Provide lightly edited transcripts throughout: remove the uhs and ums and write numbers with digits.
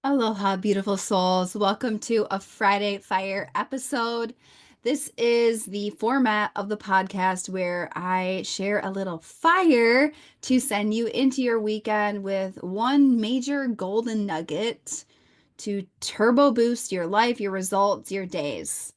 Aloha, beautiful souls. Welcome to a Friday Fire episode. This is the format of the podcast where I share a little fire to send you into your weekend with one major golden nugget to turbo boost your life, your results, your days.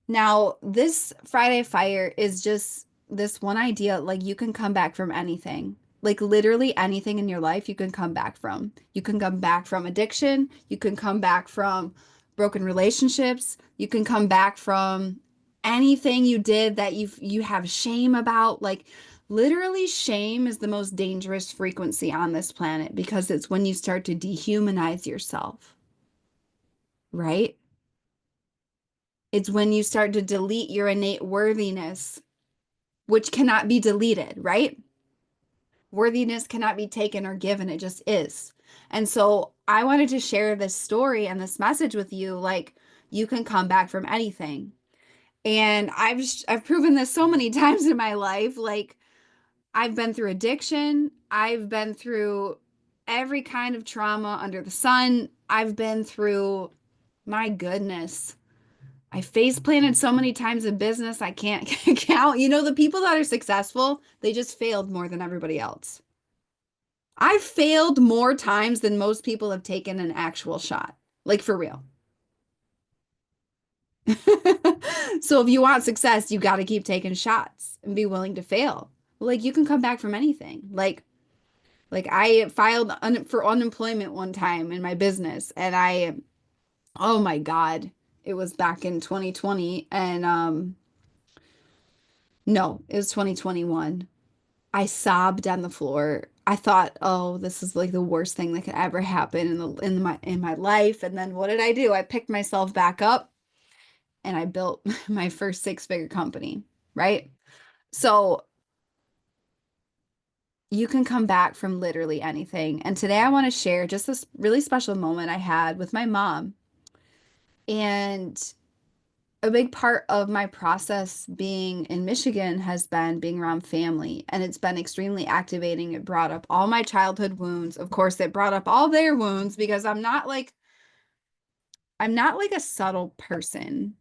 Now, this Friday Fire is just this one idea like you can come back from anything. Like literally anything in your life you can come back from. You can come back from addiction, you can come back from broken relationships, you can come back from anything you did that you have shame about. Like literally shame is the most dangerous frequency on this planet because it's when you start to dehumanize yourself, right? It's when you start to delete your innate worthiness, which cannot be deleted, right? Worthiness cannot be taken or given, it just is. And so I wanted to share this story and this message with you like you can come back from anything. And I've proven this so many times in my life. Like I've been through addiction, I've been through every kind of trauma under the sun. I've been through, my goodness, I face planted so many times in business, I can't count. You know, the people that are successful, they just failed more than everybody else. I've failed more times than most people have taken an actual shot, like for real. So if you want success, you got to keep taking shots and be willing to fail. Like you can come back from anything. Like I filed for unemployment one time in my business and oh my God, it was back in 2020 and no, it was 2021. I sobbed on the floor. I thought, "Oh, this is like the worst thing that could ever happen in my life." And then what did I do? I picked myself back up and I built my first six-figure company, right? So, you can come back from literally anything. And today I want to share just this really special moment I had with my mom. And a big part of my process being in Michigan has been being around family, and it's been extremely activating. It brought up all my childhood wounds. Of course, it brought up all their wounds because I'm not like a subtle person.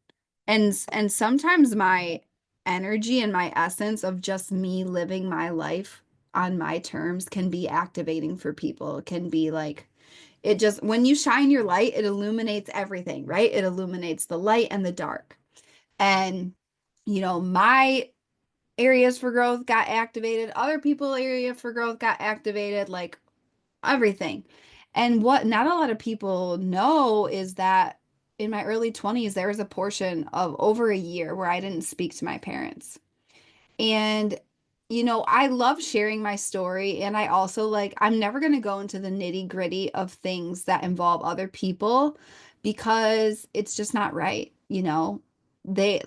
And sometimes my energy and my essence of just me living my life on my terms can be activating for people. It can be like it just when you shine your light, it illuminates everything, right? It illuminates the light and the dark. And, my areas for growth got activated, other people area for growth got activated, like everything. And what not a lot of people know is that in my early 20s, there was a portion of over a year where I didn't speak to my parents. And, I love sharing my story. And I also I'm never going to go into the nitty gritty of things that involve other people because it's just not right. They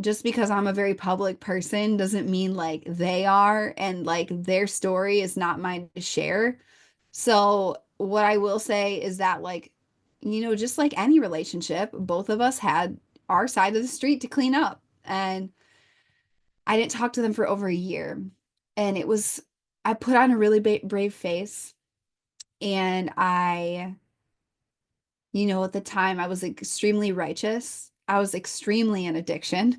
just because I'm a very public person doesn't mean like they are and like their story is not mine to share. So, what I will say is that just like any relationship, both of us had our side of the street to clean up. And I didn't talk to them for over a year. And I put on a really brave face. And at the time, I was extremely righteous. I was extremely in addiction.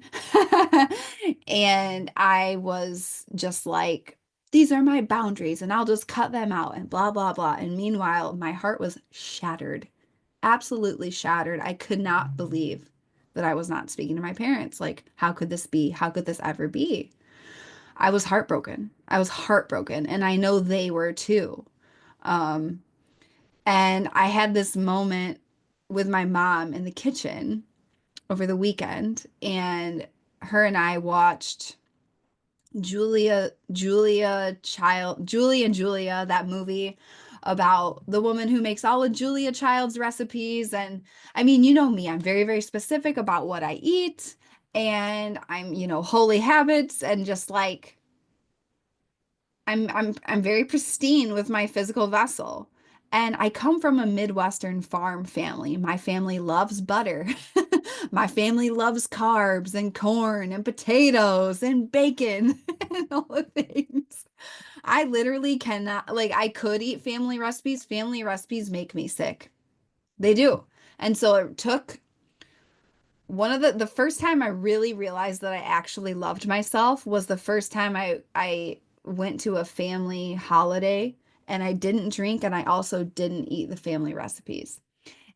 And I was just like, these are my boundaries, and I'll just cut them out and blah, blah, blah. And meanwhile, my heart was shattered, absolutely shattered. I could not believe that I was not speaking to my parents. Like, how could this be? How could this ever be? I was heartbroken. I was heartbroken. And I know they were too. Um, and I had this moment with my mom in the kitchen over the weekend, and her and I watched Julie and Julia, that movie about the woman who makes all of Julia Child's recipes. And I mean, you know me, I'm very, very specific about what I eat, and I'm, holy habits and just like I'm very pristine with my physical vessel. And I come from a Midwestern farm family. My family loves butter. My family loves carbs and corn and potatoes and bacon and all the things. I literally cannot, like, I could eat family recipes. Family recipes make me sick. They do. And so it took one of the first time I really realized that I actually loved myself was the first time I went to a family holiday and I didn't drink and I also didn't eat the family recipes.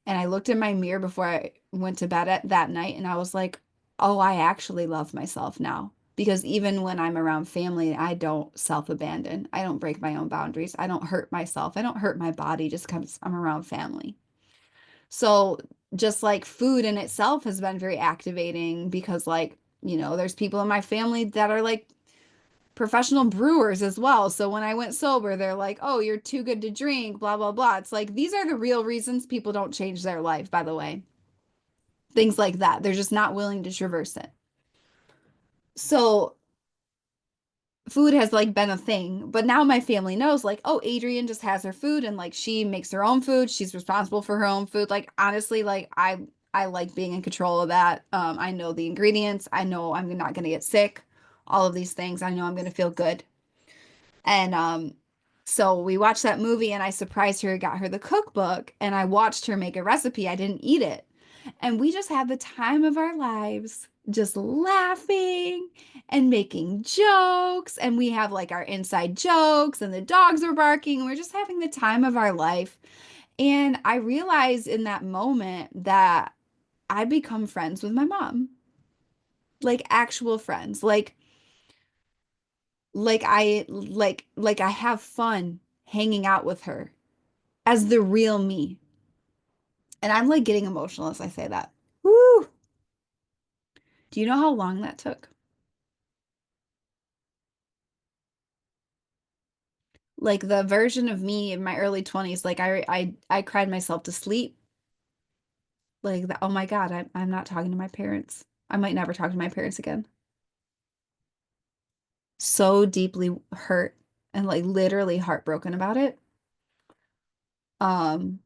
And I looked in my mirror before I went to bed at that night and I was like, "Oh, I actually love myself now." Because even when I'm around family, I don't self-abandon. I don't break my own boundaries. I don't hurt myself. I don't hurt my body just because I'm around family. So just like food in itself has been very activating because like, there's people in my family that are like professional brewers as well. So when I went sober, they're like, "Oh, you're too good to drink, blah, blah, blah." It's like these are the real reasons people don't change their life, by the way. Things like that. They're just not willing to traverse it. So food has like been a thing, but now my family knows like, "Oh, Adrienne just has her food and like she makes her own food. She's responsible for her own food." Like honestly, like I like being in control of that. I know the ingredients. I know I'm not going to get sick. All of these things. I know I'm going to feel good. And so we watched that movie and I surprised her, got her the cookbook, and I watched her make a recipe. I didn't eat it. And we just had the time of our lives, just laughing and making jokes. And we have like our inside jokes, and the dogs were barking. We're just having the time of our life. And I realized in that moment that I become friends with my mom, like actual friends. Like I have fun hanging out with her as the real me. And I'm like getting emotional as I say that. Woo! Do you know how long that took? Like the version of me in my early 20s, like I cried myself to sleep. Like oh my God, I'm not talking to my parents. I might never talk to my parents again. So deeply hurt and like literally heartbroken about it. Um,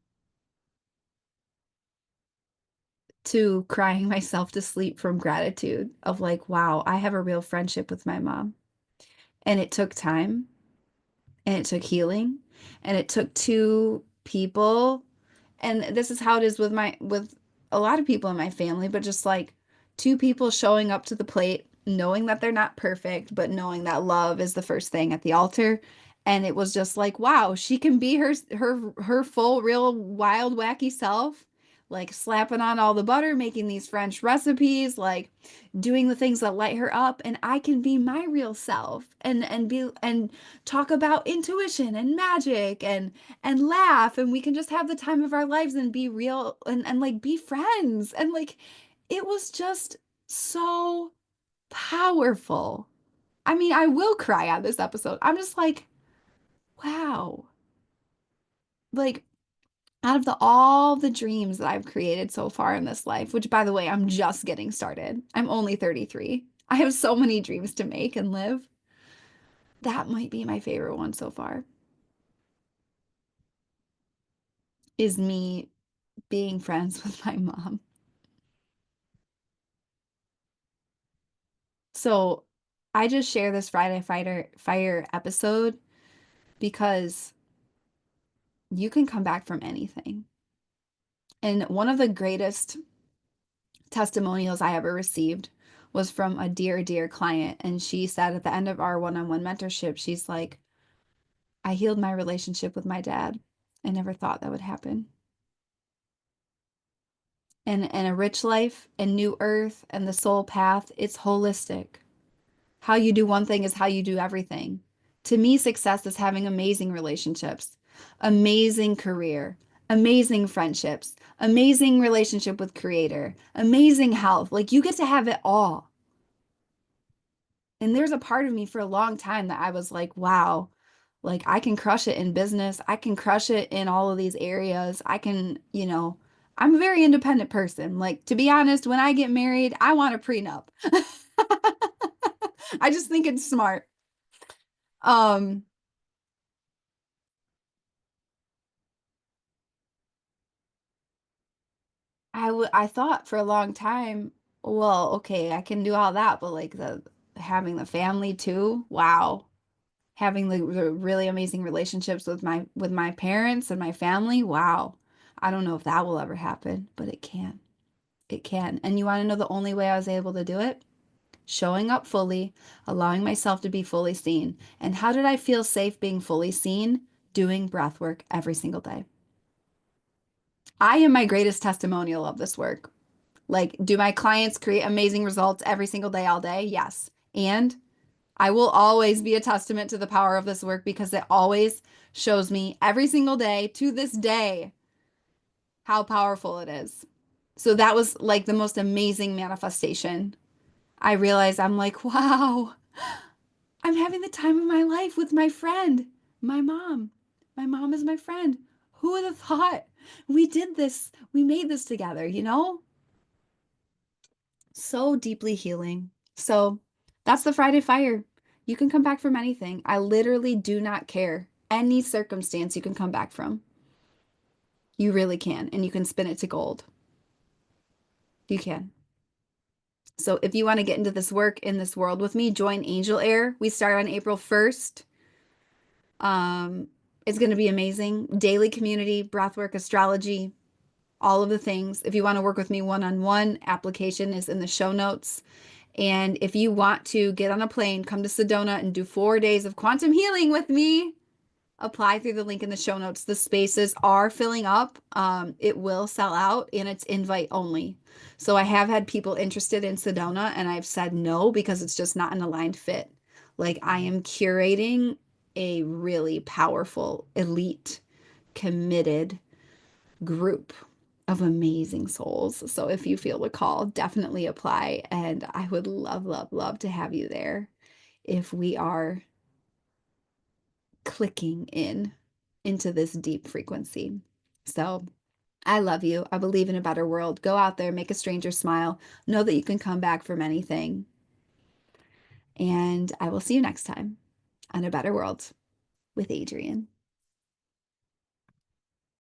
to crying myself to sleep from gratitude of like, wow, I have a real friendship with my mom. And it took time and it took healing and it took two people, and this is how it is with my with a lot of people in my family, but just like two people showing up to the plate, knowing that they're not perfect, but knowing that love is the first thing at the altar. And it was just like, wow, she can be her full, real, wild, wacky self, like slapping on all the butter, making these French recipes, like doing the things that light her up, and I can be my real self and talk about intuition and magic and laugh, and we can just have the time of our lives and be real and like be friends. And like it was just so powerful. I mean, I will cry on this episode. I'm just like, wow. Like out of all the dreams that I've created so far in this life, which by the way, I'm just getting started. I'm only 33. I have so many dreams to make and live. That might be my favorite one so far, is me being friends with my mom. So I just share this Friday Fighter Fire episode because you can come back from anything. And one of the greatest testimonials I ever received was from a dear, dear client. And she said at the end of our one-on-one mentorship, she's like, "I healed my relationship with my dad. I never thought that would happen." And a rich life and new earth and the soul path, it's holistic. How you do one thing is how you do everything. To me, success is having amazing relationships, amazing career, amazing friendships, amazing relationship with creator, amazing health. Like you get to have it all. And there's a part of me for a long time that I was like, wow, like I can crush it in business. I can crush it in all of these areas. I can, I'm a very independent person. Like, to be honest, when I get married, I want a prenup. I just think it's smart. Um, I thought for a long time, well, okay, I can do all that, but like the having the family too, wow. having the really amazing relationships with my parents and my family. Wow. I don't know if that will ever happen, but it can. It can. And you want to know the only way I was able to do it? Showing up fully, allowing myself to be fully seen. And how did I feel safe being fully seen? Doing breath work every single day. I am my greatest testimonial of this work. Like, do my clients create amazing results every single day, all day? Yes. And I will always be a testament to the power of this work because it always shows me every single day to this day how powerful it is. So that was like the most amazing manifestation. I realized I'm like, wow, I'm having the time of my life with my friend, my mom. My mom is my friend. Who would have thought we did this? We made this together, you know? So deeply healing. So that's the Friday Fire. You can come back from anything. I literally do not care. Any circumstance you can come back from. You really can. And you can spin it to gold. You can. So if you want to get into this work in this world with me, join Angel Air. We start on April 1st. Um, it's going to be amazing. Daily community, breathwork, astrology, all of the things. If you want to work with me one-on-one, application is in the show notes. And if you want to get on a plane, come to Sedona and do 4 days of quantum healing with me, apply through the link in the show notes. The spaces are filling up. It will sell out and it's invite only. So I have had people interested in Sedona and I've said no because it's just not an aligned fit. Like I am curating a really powerful, elite, committed group of amazing souls. So if you feel the call, definitely apply. And I would love, love, love to have you there if we are clicking into this deep frequency. So I love you. I believe in a better world. Go out there, make a stranger smile. Know that you can come back from anything. And I will see you next time on A Better World with Adrienne.